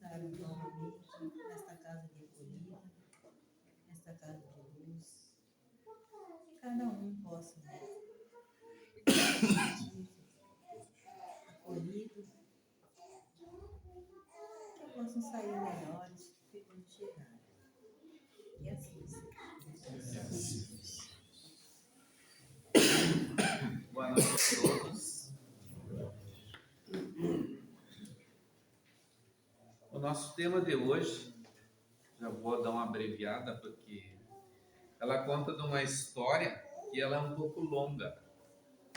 estar novamente nesta casa de acolhida, nesta casa de luz. Cada um possa sentir-se acolhido, que possam sair melhores do que quando chegaram. E assim seja. Boa noite a todos. O nosso tema de hoje, já vou dar uma abreviada porque ela conta de uma história que ela é um pouco longa,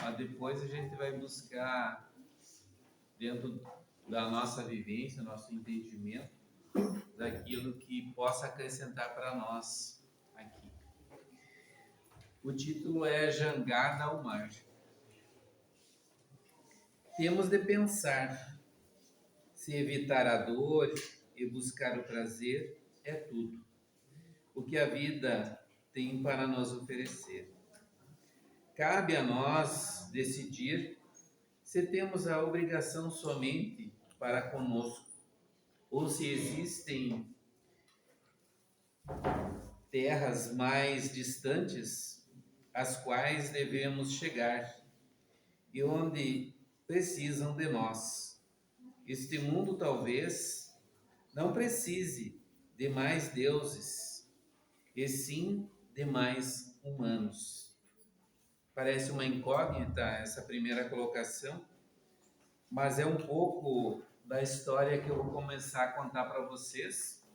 mas depois a gente vai buscar dentro da nossa vivência, nosso entendimento, daquilo que possa acrescentar para nós aqui. O título é Jangada ao Mar. Temos de pensar se evitar a dor e buscar o prazer é tudo o que a vida tem para nos oferecer. Cabe a nós decidir se temos a obrigação somente para conosco ou se existem terras mais distantes às quais devemos chegar e onde precisam de nós. Este mundo talvez não precise de mais deuses, e sim de mais humanos. Parece uma incógnita essa primeira colocação, mas é um pouco da história que eu vou começar a contar para vocês.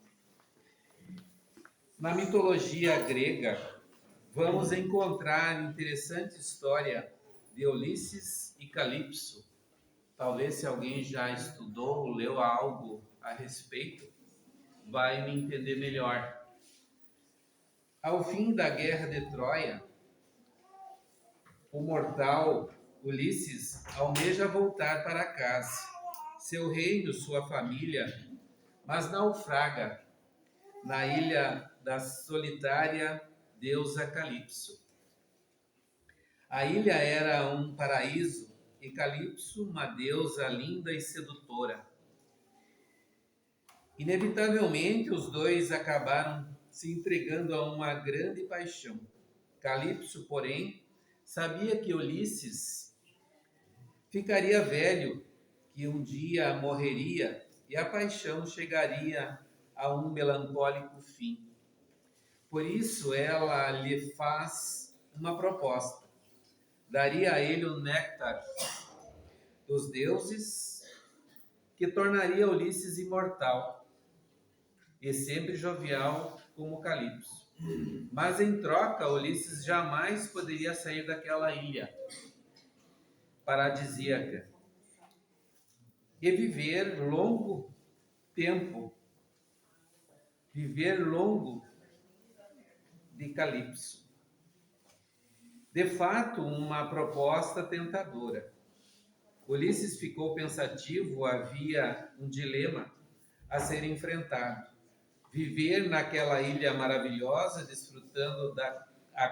Na mitologia grega, vamos encontrar interessante história de Ulisses e Calipso. Talvez se alguém já estudou ou leu algo a respeito, vai me entender melhor. Ao fim da guerra de Troia, o mortal Ulisses almeja voltar para casa, seu reino, sua família, mas naufraga na ilha da solitária deusa Calipso. A ilha era um paraíso e Calipso uma deusa linda e sedutora. Inevitavelmente, os dois acabaram se entregando a uma grande paixão. Calipso, porém, sabia que Ulisses ficaria velho, que um dia morreria e a paixão chegaria a um melancólico fim. Por isso, ela lhe faz uma proposta. Daria a ele o néctar dos deuses, que tornaria Ulisses imortal e sempre jovial como Calipso. Mas em troca, Ulisses jamais poderia sair daquela ilha paradisíaca e viver longo de Calipso. De fato, uma proposta tentadora. Ulisses ficou pensativo, havia um dilema a ser enfrentado. Viver naquela ilha maravilhosa, desfrutando da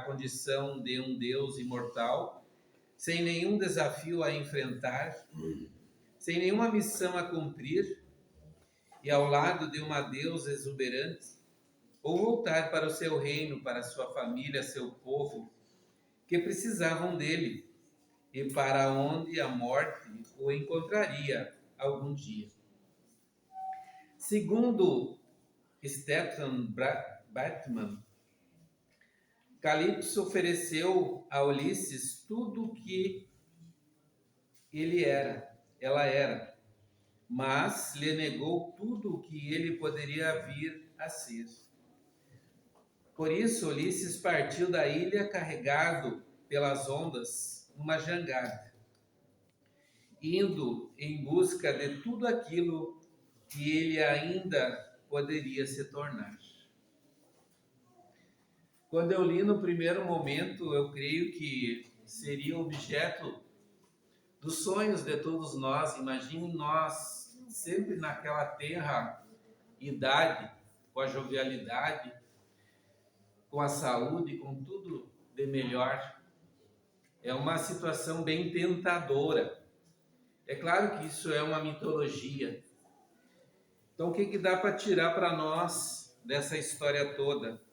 condição de um deus imortal, sem nenhum desafio a enfrentar, sem nenhuma missão a cumprir, e ao lado de uma deusa exuberante, ou voltar para o seu reino, para sua família, seu povo, que precisavam dele, e para onde a morte o encontraria algum dia. Segundo Stephen Batman, Calipso ofereceu a Ulisses tudo o que ela era, mas lhe negou tudo o que ele poderia vir a ser. Por isso, Ulisses partiu da ilha carregado pelas ondas numa jangada, indo em busca de tudo aquilo que ele ainda poderia se tornar. Quando eu li no primeiro momento, eu creio que seria objeto dos sonhos de todos nós. Imagine nós sempre naquela tenra idade, com a jovialidade, com a saúde, com tudo de melhor. É uma situação bem tentadora. É claro que isso é uma mitologia. Então, o que dá para tirar para nós dessa história toda?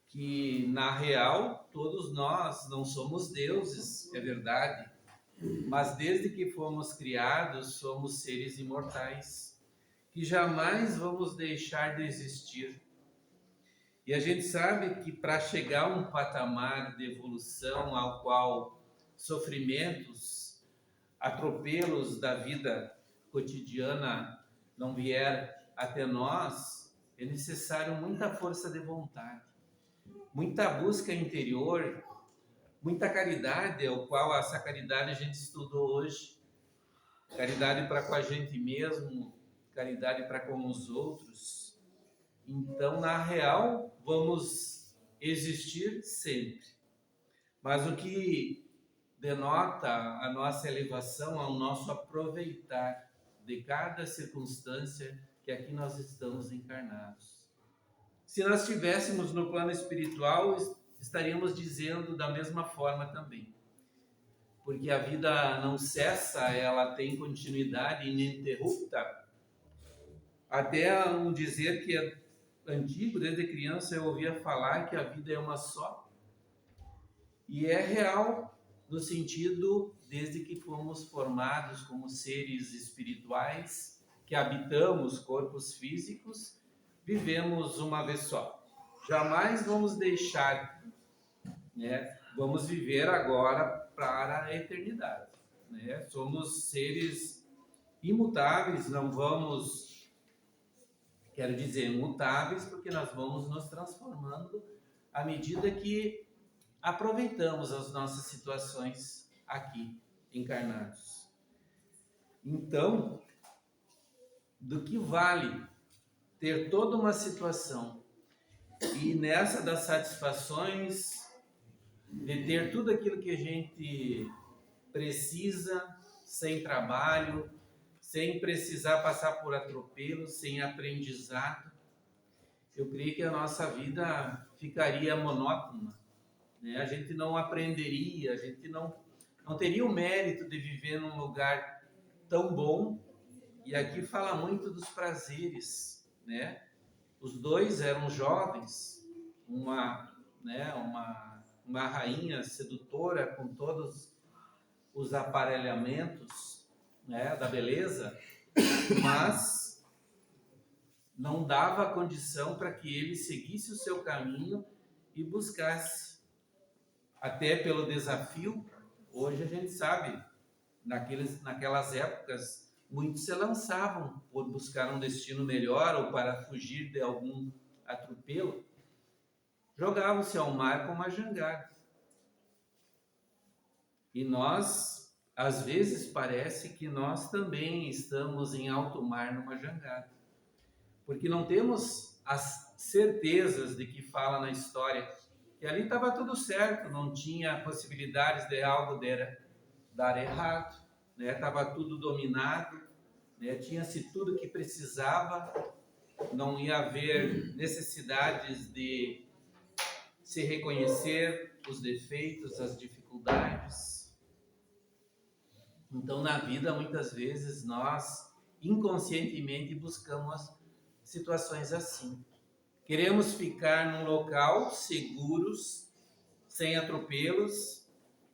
Que, na real, todos nós não somos deuses, é verdade, mas desde que fomos criados, somos seres imortais, que jamais vamos deixar de existir. E a gente sabe que para chegar a um patamar de evolução ao qual sofrimentos, atropelos da vida cotidiana não vier até nós, é necessário muita força de vontade, muita busca interior, muita caridade, ao qual essa caridade a gente estudou hoje. Caridade para com a gente mesmo, caridade para com os outros. Então, na real, vamos existir sempre. Mas o que denota a nossa elevação é o nosso aproveitar de cada circunstância que aqui nós estamos encarnados. Se nós estivéssemos no plano espiritual, estaríamos dizendo da mesma forma também. Porque a vida não cessa, ela tem continuidade ininterrupta. Até um dizer que é antigo, desde criança eu ouvia falar que a vida é uma só. E é real no sentido, desde que fomos formados como seres espirituais, que habitamos corpos físicos, vivemos uma vez só. Jamais vamos deixar, né? Vamos viver agora para a eternidade, né? Somos seres imutáveis, não vamos, quero dizer, mutáveis, porque nós vamos nos transformando à medida que aproveitamos as nossas situações aqui encarnados. Então, do que vale ter toda uma situação e nessa das satisfações, de ter tudo aquilo que a gente precisa, sem trabalho, sem precisar passar por atropelos, sem aprendizado, eu creio que a nossa vida ficaria monótona, né? A gente não aprenderia, a gente não teria o mérito de viver num lugar tão bom. E aqui fala muito dos prazeres, né? Os dois eram jovens, uma rainha sedutora com todos os aparelhamentos, né, da beleza, mas não dava condição para que ele seguisse o seu caminho e buscasse. Até pelo desafio, hoje a gente sabe, naquelas épocas, muitos se lançavam por buscar um destino melhor ou para fugir de algum atropelo, jogavam-se ao mar com uma jangada. E nós, às vezes, parece que nós também estamos em alto mar numa jangada, porque não temos as certezas de que fala na história, que ali estava tudo certo, não tinha possibilidades de algo dar errado, né? Estava tudo dominado, né? Tinha-se tudo que precisava, não ia haver necessidades de se reconhecer os defeitos, as dificuldades. Então, na vida, muitas vezes, nós inconscientemente buscamos situações assim. Queremos ficar num local seguros, sem atropelos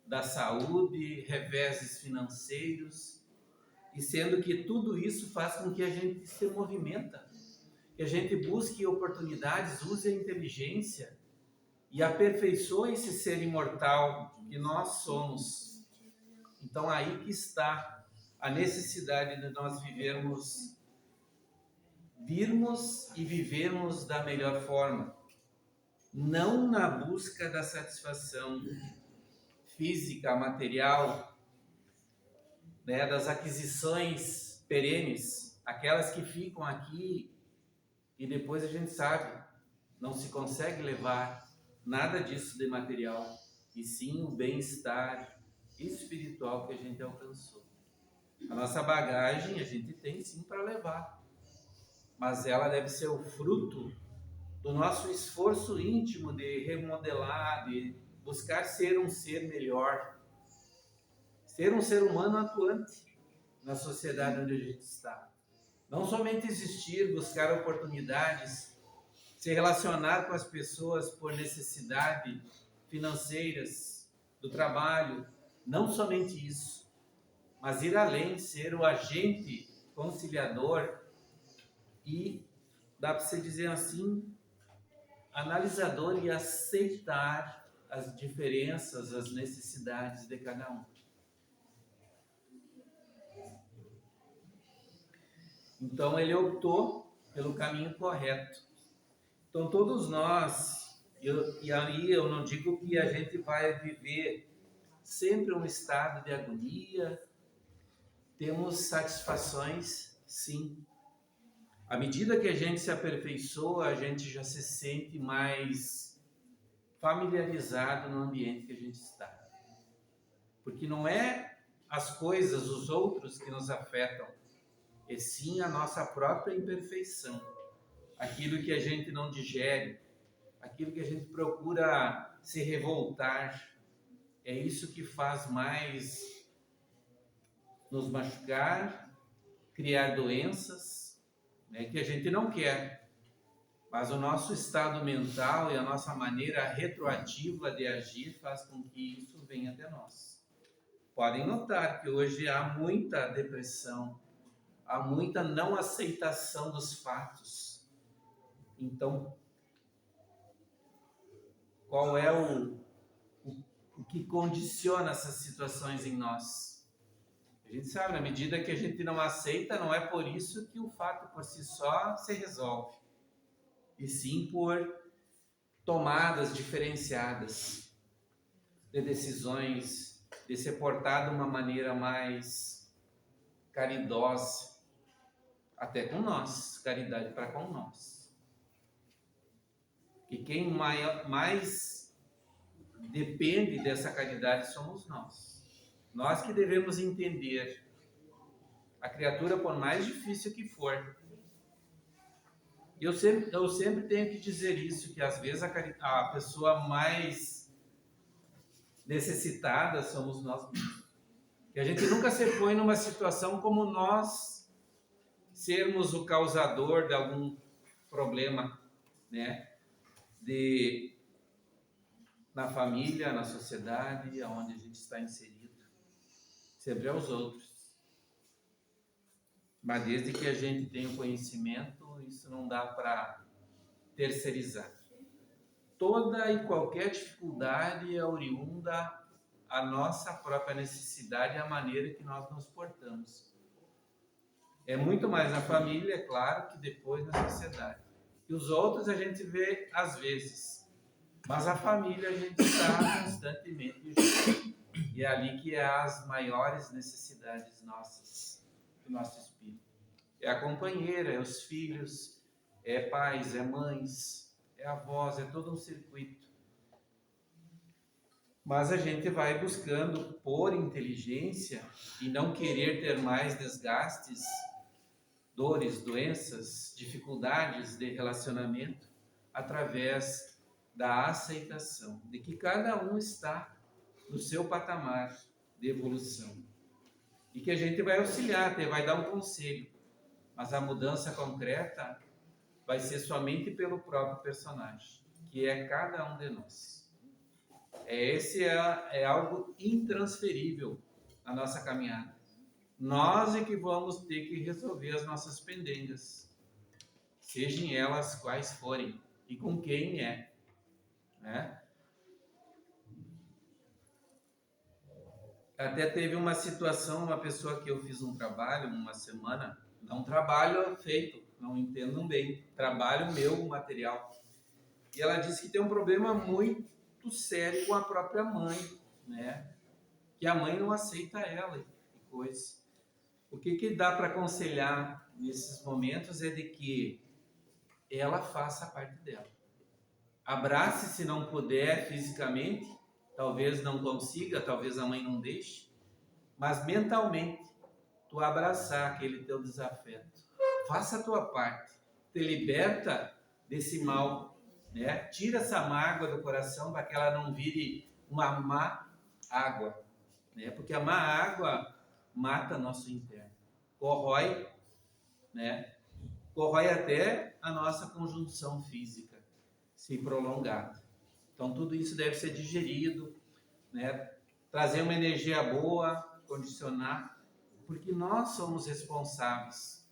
da saúde, reveses financeiros, e sendo que tudo isso faz com que a gente se movimenta, que a gente busque oportunidades, use a inteligência e aperfeiçoe esse ser imortal que nós somos. Então aí que está a necessidade de nós virmos e vivermos da melhor forma, não na busca da satisfação física, material, né, das aquisições perenes, aquelas que ficam aqui e depois a gente sabe, não se consegue levar nada disso de material, e sim o bem-estar espiritual que a gente alcançou. A nossa bagagem a gente tem sim para levar, mas ela deve ser o fruto do nosso esforço íntimo de remodelar, de buscar ser um ser melhor, ser um ser humano atuante na sociedade onde a gente está. Não somente existir, buscar oportunidades, se relacionar com as pessoas por necessidade financeiras, do trabalho, não somente isso, mas ir além, ser o agente conciliador e, dá para se dizer assim, analisador e aceitar as diferenças, as necessidades de cada um. Então ele optou pelo caminho correto. Então todos nós, e aí eu não digo que a gente vai viver sempre um estado de agonia, temos satisfações, sim. À medida que a gente se aperfeiçoa, a gente já se sente mais familiarizado no ambiente que a gente está. Porque não é as coisas, os outros que nos afetam, e sim a nossa própria imperfeição. Aquilo que a gente não digere, aquilo que a gente procura se revoltar, é isso que faz mais nos machucar, criar doenças, né, que a gente não quer. Mas o nosso estado mental e a nossa maneira retroativa de agir faz com que isso venha até nós. Podem notar que hoje há muita depressão, há muita não aceitação dos fatos. Então, qual é o que condiciona essas situações em nós? A gente sabe, na medida que a gente não aceita, não é por isso que o fato por si só se resolve, e sim por tomadas diferenciadas de decisões, de ser portado de uma maneira mais caridosa, até com nós, caridade para com nós. E quem mais depende dessa caridade somos nós. Nós que devemos entender a criatura, por mais difícil que for. Eu sempre tenho que dizer isso, que às vezes a pessoa mais necessitada somos nós mesmos. Que a gente nunca se põe numa situação como nós sermos o causador de algum problema, né? Na família, na sociedade, onde a gente está inserido. Sempre aos outros. Mas desde que a gente tenha o conhecimento, isso não dá para terceirizar. Toda e qualquer dificuldade é oriunda a nossa própria necessidade e a maneira que nós nos portamos. É muito mais na família, é claro, que depois na sociedade. E os outros a gente vê às vezes, mas a família a gente está constantemente junto. E é ali que há as maiores necessidades nossas, do nosso espírito. É a companheira, é os filhos, é pais, é mães, é avós, é todo um circuito. Mas a gente vai buscando, por inteligência, e não querer ter mais desgastes, dores, doenças, dificuldades de relacionamento, através da aceitação de que cada um está no seu patamar de evolução. E que a gente vai auxiliar, até vai dar um conselho, mas a mudança concreta vai ser somente pelo próprio personagem, que é cada um de nós. Esse é algo intransferível na nossa caminhada. Nós é que vamos ter que resolver as nossas pendengas, sejam elas quais forem e com quem é, né? Até teve uma situação, uma pessoa que eu fiz um trabalho, uma semana, não trabalho feito, não entendam bem, trabalho meu, material. E ela disse que tem um problema muito sério com a própria mãe, né? Que a mãe não aceita ela e coisa. O que dá para aconselhar nesses momentos é de que ela faça a parte dela. Abrace se não puder fisicamente, talvez não consiga, talvez a mãe não deixe, mas mentalmente, tu abraçar aquele teu desafeto. Faça a tua parte, te liberta desse mal, né? Tira essa mágoa do coração para que ela não vire uma má água, né? Porque a má água mata nosso interno, corrói né? Corrói até a nossa conjunção física, se prolongada. Então, tudo isso deve ser digerido, né? Trazer uma energia boa, condicionar, porque nós somos responsáveis.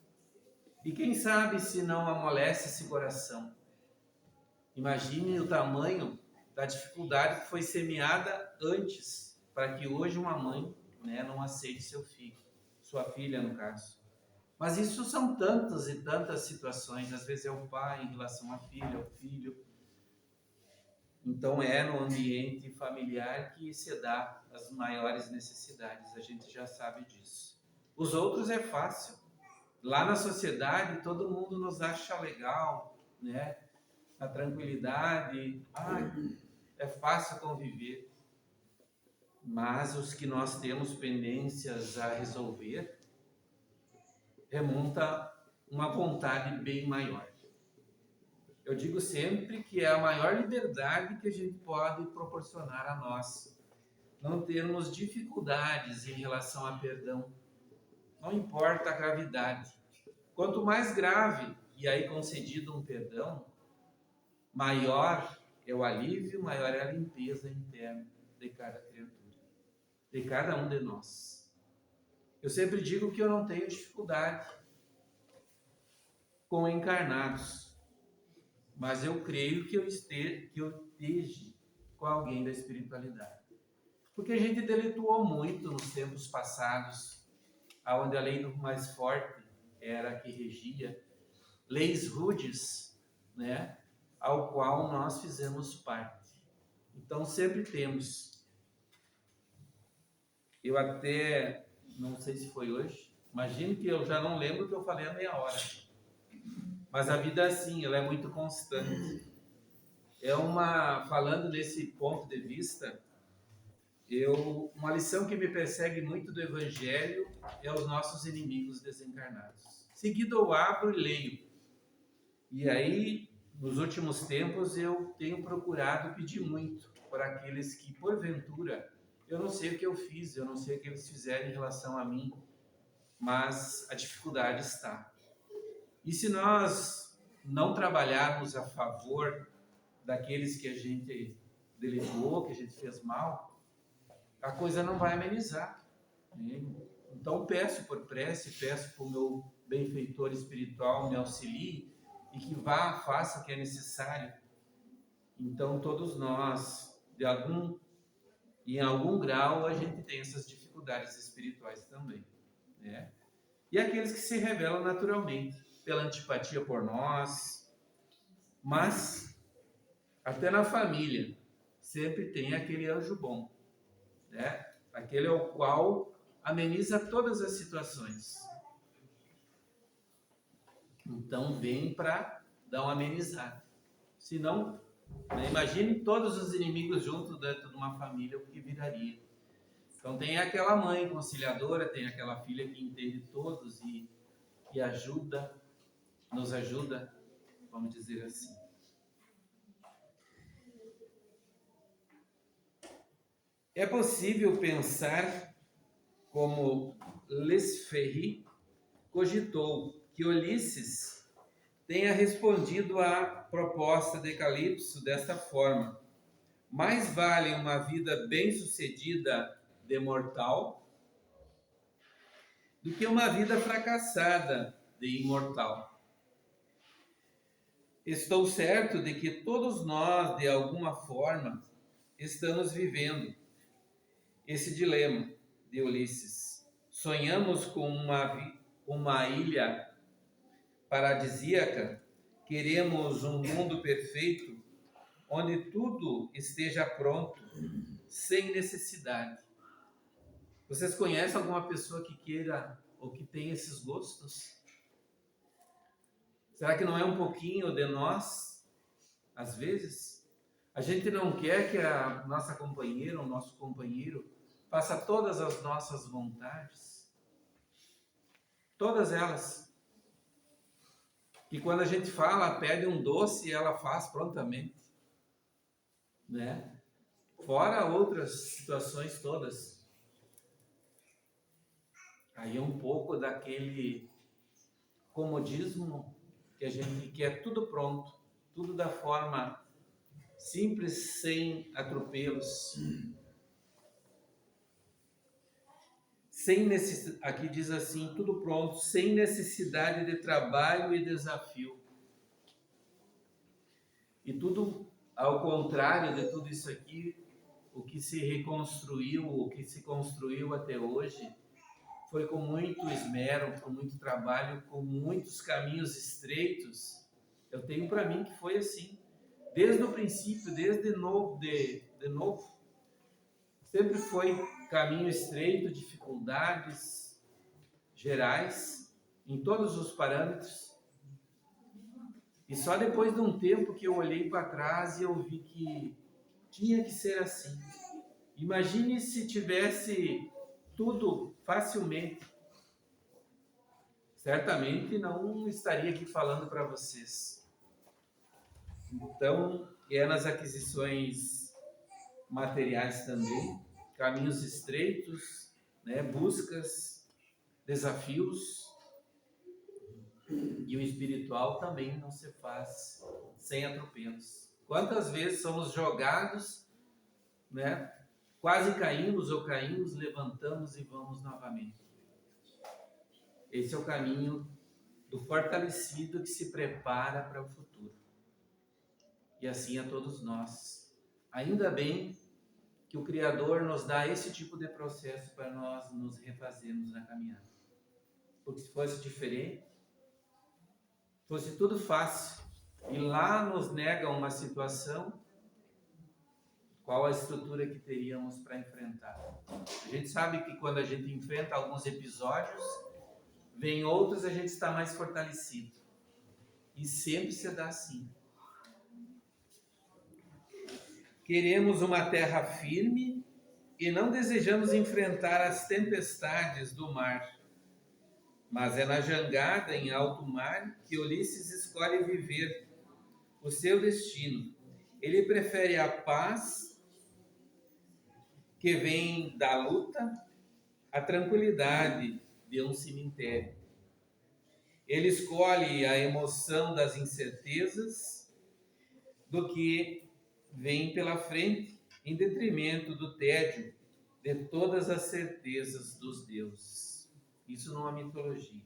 E quem sabe se não amolece esse coração? Imagine o tamanho da dificuldade que foi semeada antes, para que hoje uma mãe, né, não aceite seu filho, sua filha no caso. Mas isso são tantas e tantas situações, às vezes é o pai em relação à filha, ao filho. Então é no ambiente familiar que se dá as maiores necessidades, a gente já sabe disso. Os outros é fácil. Lá na sociedade todo mundo nos acha legal, né? A tranquilidade, é fácil conviver. Mas os que nós temos pendências a resolver, remonta uma vontade bem maior. Eu digo sempre que é a maior liberdade que a gente pode proporcionar a nós. Não termos dificuldades em relação a perdão. Não importa a gravidade. Quanto mais grave, e aí concedido um perdão, maior é o alívio, maior é a limpeza interna de cada criatura, de cada um de nós. Eu sempre digo que eu não tenho dificuldade com encarnados, mas eu creio que eu esteja com alguém da espiritualidade. Porque a gente deleituou muito nos tempos passados, onde a lei do mais forte era a que regia, leis rudes, né, ao qual nós fizemos parte. Então sempre temos. Eu até, não sei se foi hoje, imagino que eu já não lembro o que eu falei há meia hora. Mas a vida é assim, ela é muito constante. Falando nesse ponto de vista, uma lição que me persegue muito do Evangelho é os nossos inimigos desencarnados. Seguido eu abro e leio. E aí, nos últimos tempos, eu tenho procurado pedir muito para aqueles que, porventura, eu não sei o que eu fiz, eu não sei o que eles fizeram em relação a mim, mas a dificuldade está. E se nós não trabalharmos a favor daqueles que a gente deletou, que a gente fez mal, a coisa não vai amenizar. Então peço por prece, peço para o meu benfeitor espiritual me auxilie e que faça o que é necessário. Então todos nós, em algum grau, a gente tem essas dificuldades espirituais também, né? E aqueles que se revelam naturalmente, pela antipatia por nós, mas até na família sempre tem aquele anjo bom, né? Aquele ao qual ameniza todas as situações. Então vem para dar uma amenizada. Se não, né, imagine todos os inimigos juntos dentro de uma família, o que viraria. Então tem aquela mãe conciliadora, tem aquela filha que entende todos e nos ajuda, vamos dizer assim. É possível pensar como Les Ferry cogitou que Ulisses tenha respondido à proposta de Calipso desta forma: mais vale uma vida bem-sucedida de mortal do que uma vida fracassada de imortal. Estou certo de que todos nós, de alguma forma, estamos vivendo esse dilema de Ulisses. Sonhamos com uma ilha paradisíaca, queremos um mundo perfeito, onde tudo esteja pronto, sem necessidade. Vocês conhecem alguma pessoa que queira ou que tenha esses gostos? Será que não é um pouquinho de nós, às vezes? A gente não quer que a nossa companheira ou nosso companheiro faça todas as nossas vontades, todas elas. E quando a gente fala, pede um doce, ela faz prontamente, né? Fora outras situações todas. Aí é um pouco daquele comodismo, que a gente quer tudo pronto, tudo da forma simples, sem atropelos, sem necessidade, aqui diz assim, tudo pronto, sem necessidade de trabalho e desafio. E tudo ao contrário de tudo isso aqui, o que se reconstruiu, o que se construiu até hoje, foi com muito esmero, com muito trabalho, com muitos caminhos estreitos. Eu tenho para mim que foi assim, desde o princípio, desde novo, de novo, sempre foi caminho estreito, dificuldades gerais, em todos os parâmetros. E só depois de um tempo que eu olhei para trás e eu vi que tinha que ser assim. Imagine se tivesse tudo facilmente. Certamente não estaria aqui falando para vocês. Então, é nas aquisições materiais também, caminhos estreitos, né, buscas, desafios. E o espiritual também não se faz sem atropelos. Quantas vezes somos jogados, né? Quase caímos ou caímos, levantamos e vamos novamente. Esse é o caminho do fortalecido que se prepara para o futuro. E assim a todos nós. Ainda bem que o Criador nos dá esse tipo de processo para nós nos refazermos na caminhada. Porque se fosse diferente, fosse tudo fácil, e lá nos nega uma situação, qual a estrutura que teríamos para enfrentar? A gente sabe que quando a gente enfrenta alguns episódios, vem outros, a gente está mais fortalecido. E sempre se dá assim. Queremos uma terra firme e não desejamos enfrentar as tempestades do mar. Mas é na jangada em alto mar que Ulisses escolhe viver o seu destino. Ele prefere a paz que vem da luta, à tranquilidade de um cemitério. Ele escolhe a emoção das incertezas do que vem pela frente, em detrimento do tédio de todas as certezas dos deuses. Isso não é mitologia.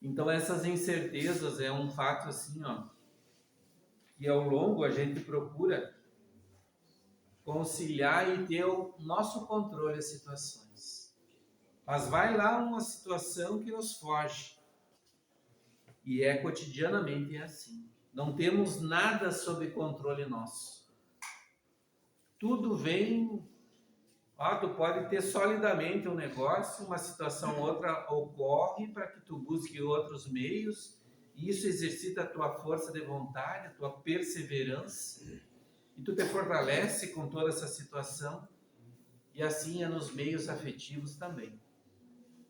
Então essas incertezas é um fato assim, que ao longo a gente procura conciliar e ter o nosso controle das situações. Mas vai lá uma situação que nos foge. E cotidianamente assim. Não temos nada sob controle nosso. Tudo vem, tu pode ter solidamente um negócio, uma situação ou outra ocorre para que tu busque outros meios, e isso exercita a tua força de vontade, a tua perseverança, e tu te fortalece com toda essa situação, e assim é nos meios afetivos também.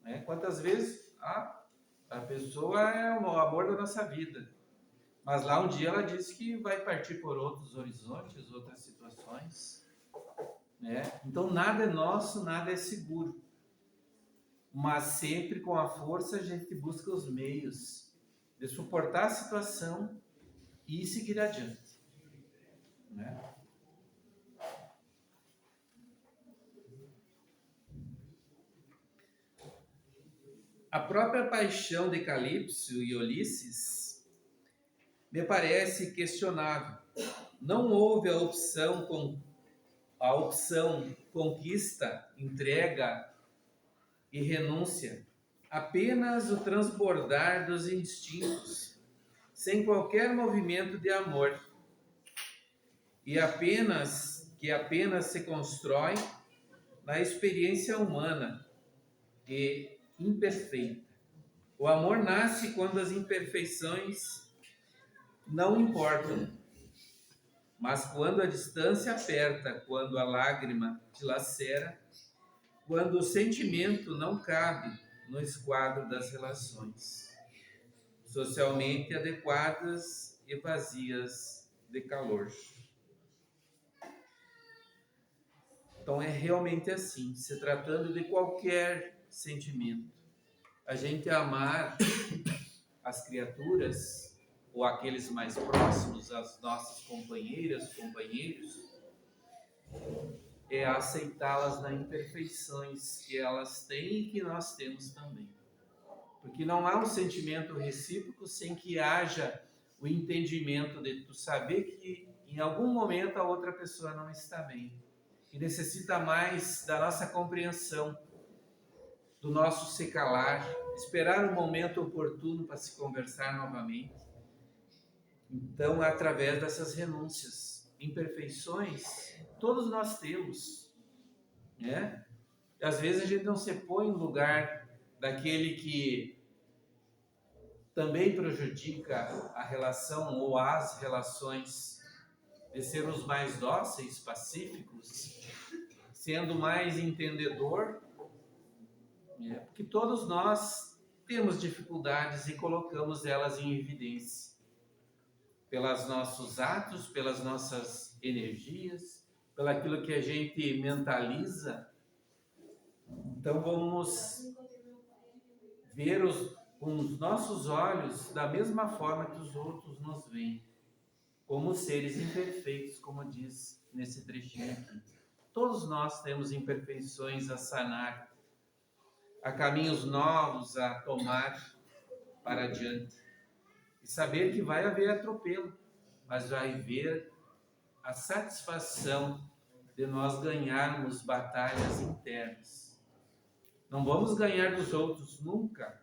Né? Quantas vezes a pessoa é o amor da nossa vida, mas lá um dia ela disse que vai partir por outros horizontes, outras situações, né? Então nada é nosso, nada é seguro, mas sempre com a força a gente busca os meios de suportar a situação e seguir adiante, né? A própria paixão de Calipso e Ulisses me parece questionável. Não houve a opção conquista, entrega e renúncia, apenas o transbordar dos instintos, sem qualquer movimento de amor, e apenas se constrói na experiência humana e imperfeita. O amor nasce quando as imperfeições não importam, mas quando a distância aperta, quando a lágrima dilacera, quando o sentimento não cabe no esquadro das relações socialmente adequadas e vazias de calor. Então é realmente assim, se tratando de qualquer sentimento. a gente amar as criaturas ou aqueles mais próximos, as nossas companheiras, companheiros, é aceitá-las nas imperfeições que elas têm e que nós temos também. Porque não há um sentimento recíproco sem que haja o entendimento de tu saber que em algum momento a outra pessoa não está bem e necessita mais da nossa compreensão, do nosso se calar, esperar o momento oportuno para se conversar novamente. Então, através dessas renúncias, imperfeições, todos nós temos, né? Às vezes a gente não se põe no lugar daquele que também prejudica a relação ou as relações, de sermos mais dóceis, pacíficos, sendo mais entendedor, né? Porque todos nós temos dificuldades e colocamos elas em evidência, pelos nossos atos, pelas nossas energias, pelo aquilo que a gente mentaliza. Então vamos ver com os nossos olhos da mesma forma que os outros nos veem, como seres imperfeitos, como diz nesse trechinho aqui. Todos nós temos imperfeições a sanar, há caminhos novos a tomar para adiante. E saber que vai haver atropelo, mas vai haver a satisfação de nós ganharmos batalhas internas. Não vamos ganhar dos outros nunca,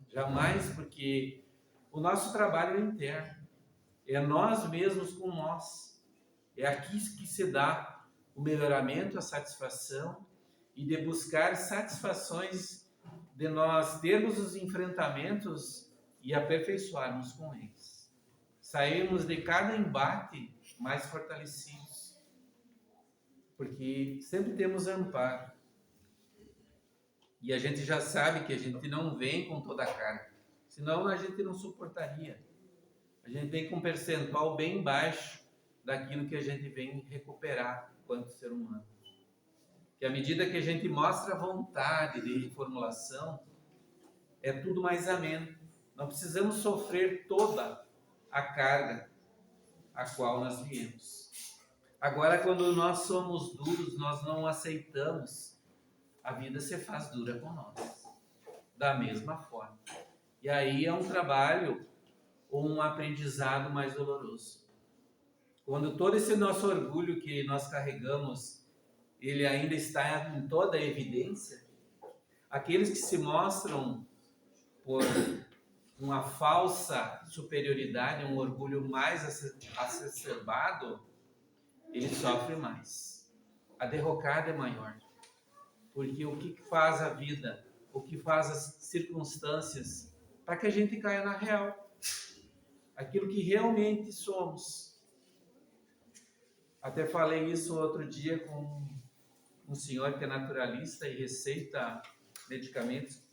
jamais, porque o nosso trabalho é interno. É nós mesmos com nós. É aqui que se dá o melhoramento, a satisfação e de buscar satisfações de nós termos os enfrentamentos e aperfeiçoarmos com eles. Sairmos de cada embate mais fortalecidos, porque sempre temos amparo. E a gente já sabe que a gente não vem com toda a carga, senão a gente não suportaria. A gente vem com um percentual bem baixo daquilo que a gente vem recuperar enquanto ser humano. Que à medida que a gente mostra a vontade de reformulação, é tudo mais ameno. Não precisamos sofrer toda a carga a qual nós viemos. Agora, quando nós somos duros, nós não aceitamos, a vida se faz dura com nós, da mesma forma. E aí é um trabalho ou um aprendizado mais doloroso. Quando todo esse nosso orgulho que nós carregamos, ele ainda está em toda a evidência, aqueles que se mostram por uma falsa superioridade, um orgulho mais exacerbado, ele sofre mais. A derrocada é maior. Porque o que faz a vida, o que faz as circunstâncias, para que a gente caia na real, aquilo que realmente somos. Até falei isso outro dia com um senhor que é naturalista e receita medicamentos,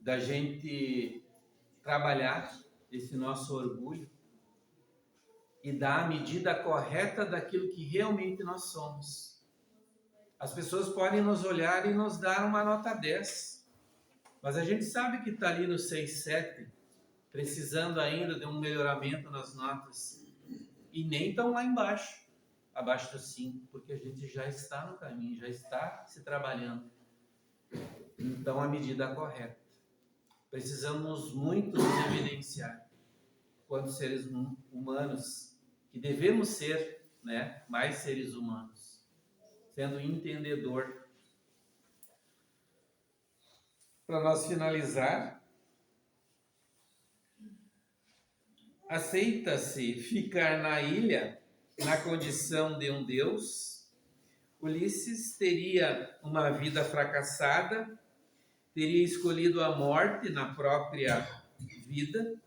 da gente trabalhar esse nosso orgulho e dar a medida correta daquilo que realmente nós somos. As pessoas podem nos olhar e nos dar uma nota 10, mas a gente sabe que está ali no 6, 7, precisando ainda de um melhoramento nas notas, e nem estão lá embaixo, abaixo do 5, porque a gente já está no caminho, já está se trabalhando. Então, a medida correta. Precisamos muito nos evidenciar, quanto seres humanos, que devemos ser, né, mais seres humanos, sendo entendedor. Para nós finalizar, aceita-se ficar na ilha na condição de um deus. Ulisses teria uma vida fracassada, teria escolhido a morte na própria vida,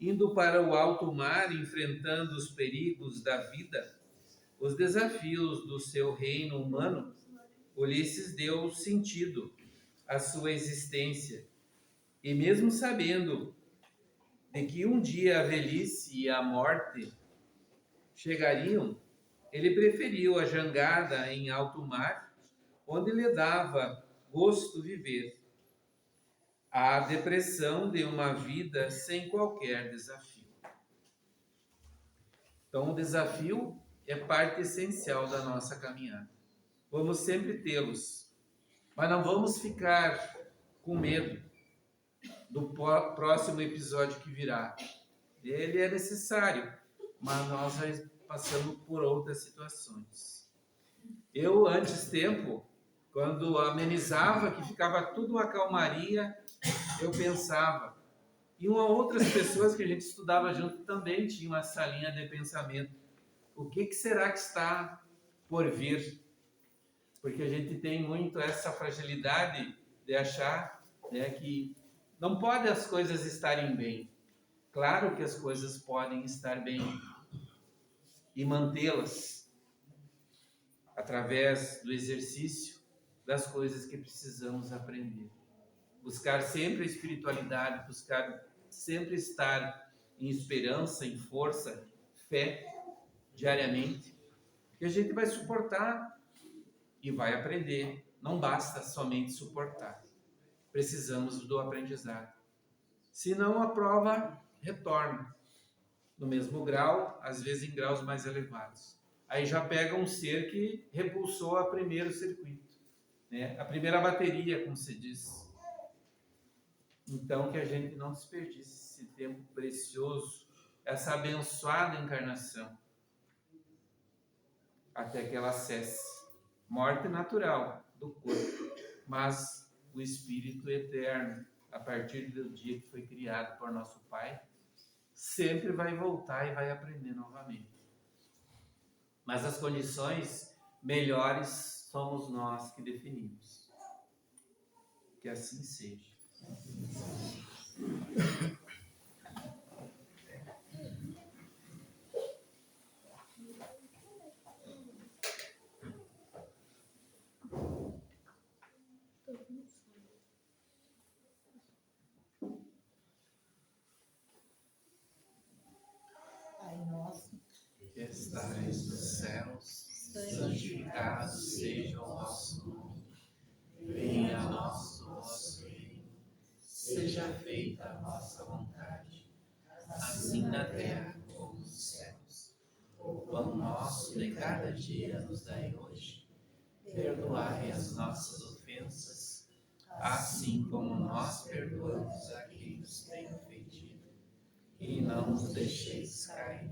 indo para o alto mar, enfrentando os perigos da vida, os desafios do seu reino humano. Ulisses deu sentido à sua existência, e mesmo sabendo de que um dia a velhice e a morte chegariam, ele preferiu a jangada em alto mar, onde lhe dava gosto viver, a depressão de uma vida sem qualquer desafio. Então, o desafio é parte essencial da nossa caminhada. Vamos sempre tê-los, mas não vamos ficar com medo do próximo episódio que virá. Ele é necessário, mas nós já passamos por outras situações. Eu, antes tempo, quando amenizava, que ficava tudo uma calmaria, eu pensava. E outras pessoas que a gente estudava junto também tinham essa linha de pensamento. O que será que está por vir? Porque a gente tem muito essa fragilidade de achar, né, que não pode as coisas estarem bem. Claro que as coisas podem estar bem e mantê-las através do exercício das coisas que precisamos aprender. Buscar sempre a espiritualidade, buscar sempre estar em esperança, em força, fé, diariamente, que a gente vai suportar e vai aprender. Não basta somente suportar. Precisamos do aprendizado. Senão a prova retorna no mesmo grau, às vezes em graus mais elevados. Aí já pega um ser que repulsou a primeiro circuito, né? A primeira bateria, como se diz. Então, que a gente não desperdice esse tempo precioso, essa abençoada encarnação, até que ela cesse. Morte natural do corpo, mas o espírito eterno, a partir do dia que foi criado por nosso Pai, sempre vai voltar e vai aprender novamente. Mas as condições melhores somos nós que definimos. Que assim seja. Pai nosso, Que estais nos céus, santificado seja o vosso nome. Venha a nós o vosso reino. Seja feita a vossa vontade, assim na terra como nos céus. O pão nosso de cada dia nos dai hoje. Perdoai as nossas ofensas, assim como nós perdoamos a quem nos tem ofendido. E não nos deixeis cair